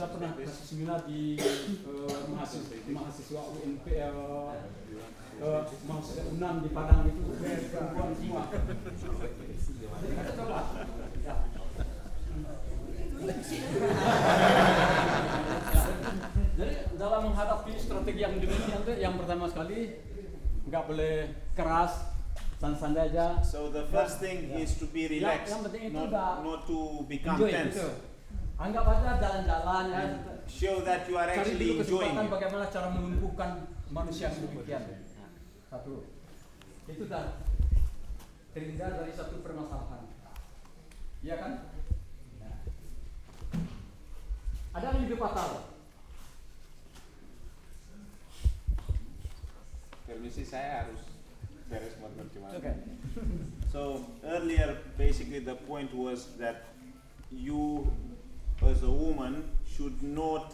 Saya pernah kasih seminar di mahasiswa UNP, mahasiswa UNAM di Padang itu perempuan semua. Kita coba. Ya. Jadi dalam menghadapi strategi yang demikian itu yang pertama sekali nggak boleh keras, santai aja. So the first thing is to be relaxed, yang penting itu not to become enjoy, tense. gitu. Anggap aja jalan-jalan ya. Show that you are Cari actually dulu enjoying kesempatan it. bagaimana cara melumpuhkan manusia yang demikian. Satu, itu dah terhindar dari satu permasalahan. Iya kan? Nah. Ada yang lebih fatal. Permisi, saya harus beres motor cuma. Okay. So earlier, basically the point was that you, as a woman, should not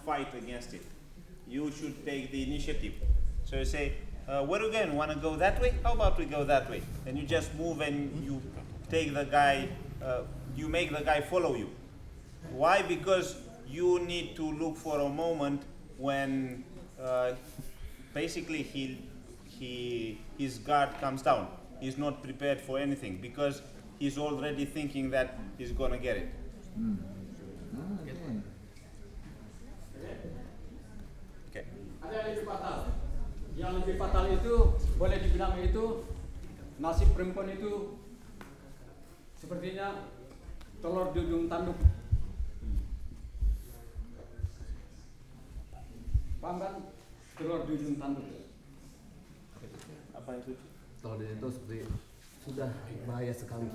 fight against it. You should take the initiative. So you say, where again? Want to go that way? How about we go that way? And you just move and you take the guy. You make the guy follow you. Why? Because you need to look for a moment when basically his guard comes down. He's not prepared for anything because he's already thinking that he's gonna get it. Okay. Ada yang lebih fatal. Yang lebih fatal itu boleh dibilang itu nasib perempuan itu sepertinya telur di ujung tanduk. Paham kan? Telur di ujung tanduk. Apa itu? Telur itu seperti sudah bahaya sekali.